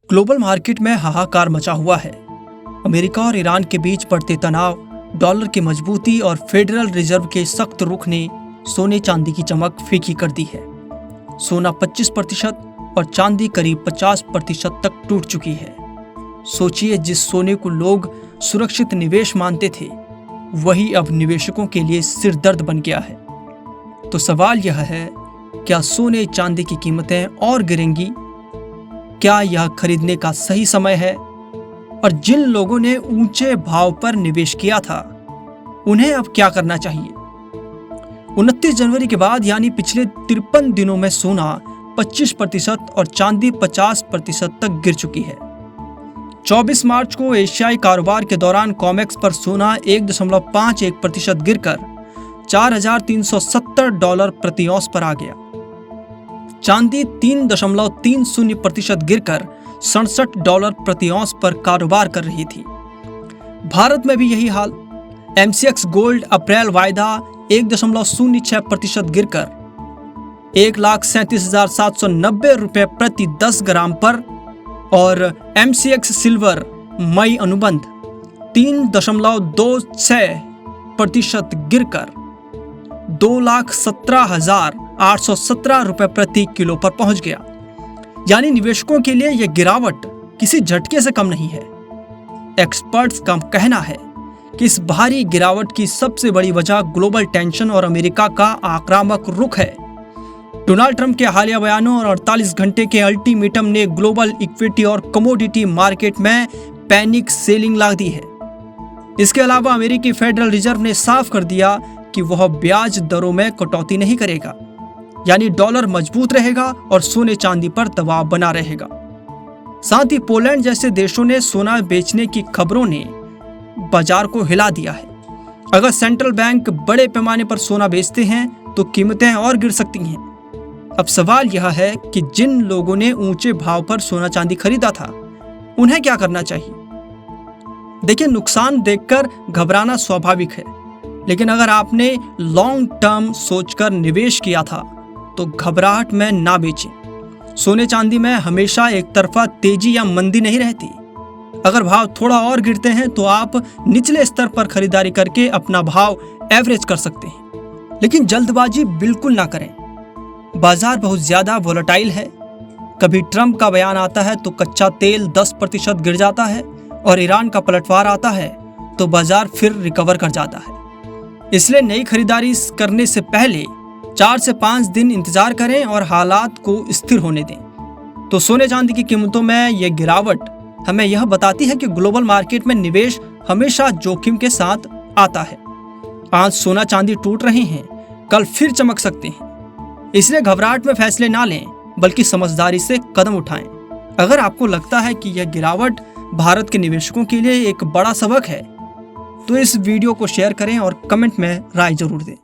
Global market में हाहाकार मचा हुआ है। अमेरिका और ईरान के बीच बढ़ते तनाव, डॉलर की मजबूती और फेडरल रिजर्व के सख्त रुख ने सोने चांदी की चमक फीकी कर दी है। सोना 25% और चांदी करीब 50% तक टूट चुकी है। सोचिए, जिस सोने को लोग सुरक्षित निवेश मानते थे, वही अब निवेशकों के लिए सिरदर्द बन गया है। तो सवाल यह है, क्या सोने चांदी की कीमतें और गिरेंगी? क्या यह खरीदने का सही समय है? और जिन लोगों ने ऊंचे भाव पर निवेश किया था, उन्हें अब क्या करना चाहिए? 29 जनवरी के बाद यानी पिछले 53 दिनों में सोना 25% और चांदी 50% तक गिर चुकी है। 24 मार्च को एशियाई कारोबार के दौरान कॉमेक्स पर सोना 1.51% गिरकर $4,370 प्रति औंस पर आ गया। चांदी 3.30% गिरकर $67 प्रति औंस पर कारोबार कर रही थी। भारत में भी यही हाल। MCX गोल्ड अप्रैल वायदा 1.06% गिरकर 1,37,790 रुपये प्रति 10 ग्राम पर और MCX सिल्वर मई अनुबंध 3.26% गिरकर 2,17,817 रुपये प्रति किलो पर पहुंच गया। यानी निवेशकों के लिए यह गिरावट किसी झटके से कम नहीं है। एक्सपर्ट्स का कहना है कि इस भारी गिरावट की सबसे बड़ी वजह ग्लोबल टेंशन और अमेरिका का आक्रामक रुख है। डोनाल्ड ट्रंप के हालिया बयानों और 48 घंटे के अल्टीमेटम ने ग्लोबल इक्विटी और कमोडिटी मार्केट में पैनिक सेलिंग ला दी है। इसके अलावा अमेरिकी फेडरल रिजर्व ने साफ कर दिया कि वह ब्याज दरों में कटौती नहीं करेगा, यानी डॉलर मजबूत रहेगा और सोने चांदी पर दबाव बना रहेगा। साथ ही पोलैंड जैसे देशों ने सोना बेचने की खबरों ने बाजार को हिला दिया है। अगर सेंट्रल बैंक बड़े पैमाने पर सोना बेचते हैं तो कीमतें और गिर सकती हैं। अब सवाल यह है कि जिन लोगों ने ऊंचे भाव पर सोना चांदी खरीदा था, उन्हें क्या करना चाहिए? देखिए, नुकसान देखकर घबराना स्वाभाविक है, लेकिन अगर आपने लॉन्ग टर्म सोचकर निवेश किया था तो घबराहट में ना बेचें। सोने चांदी में हमेशा एक तरफा तेजी या मंदी नहीं रहती। अगर भाव थोड़ा और गिरते हैं तो आप निचले स्तर पर खरीदारी करके अपना भाव एवरेज कर सकते हैं, लेकिन जल्दबाजी बिल्कुल ना करें। बाजार बहुत ज्यादा वोलेटाइल है। कभी ट्रंप का बयान आता है तो कच्चा तेल 10% गिर जाता है और ईरान का पलटवार आता है तो बाजार फिर रिकवर कर जाता है। इसलिए नई खरीदारी करने से पहले 4 से 5 दिन इंतजार करें और हालात को स्थिर होने दें। तो सोने चांदी की कीमतों में यह गिरावट हमें यह बताती है कि ग्लोबल मार्केट में निवेश हमेशा जोखिम के साथ आता है। आज सोना चांदी टूट रहे हैं, कल फिर चमक सकते हैं। इसलिए घबराहट में फैसले ना लें, बल्कि समझदारी से कदम उठाएं। अगर आपको लगता है कि यह गिरावट भारत के निवेशकों के लिए एक बड़ा सबक है, तो इस वीडियो को शेयर करें और कमेंट में राय जरूर दें।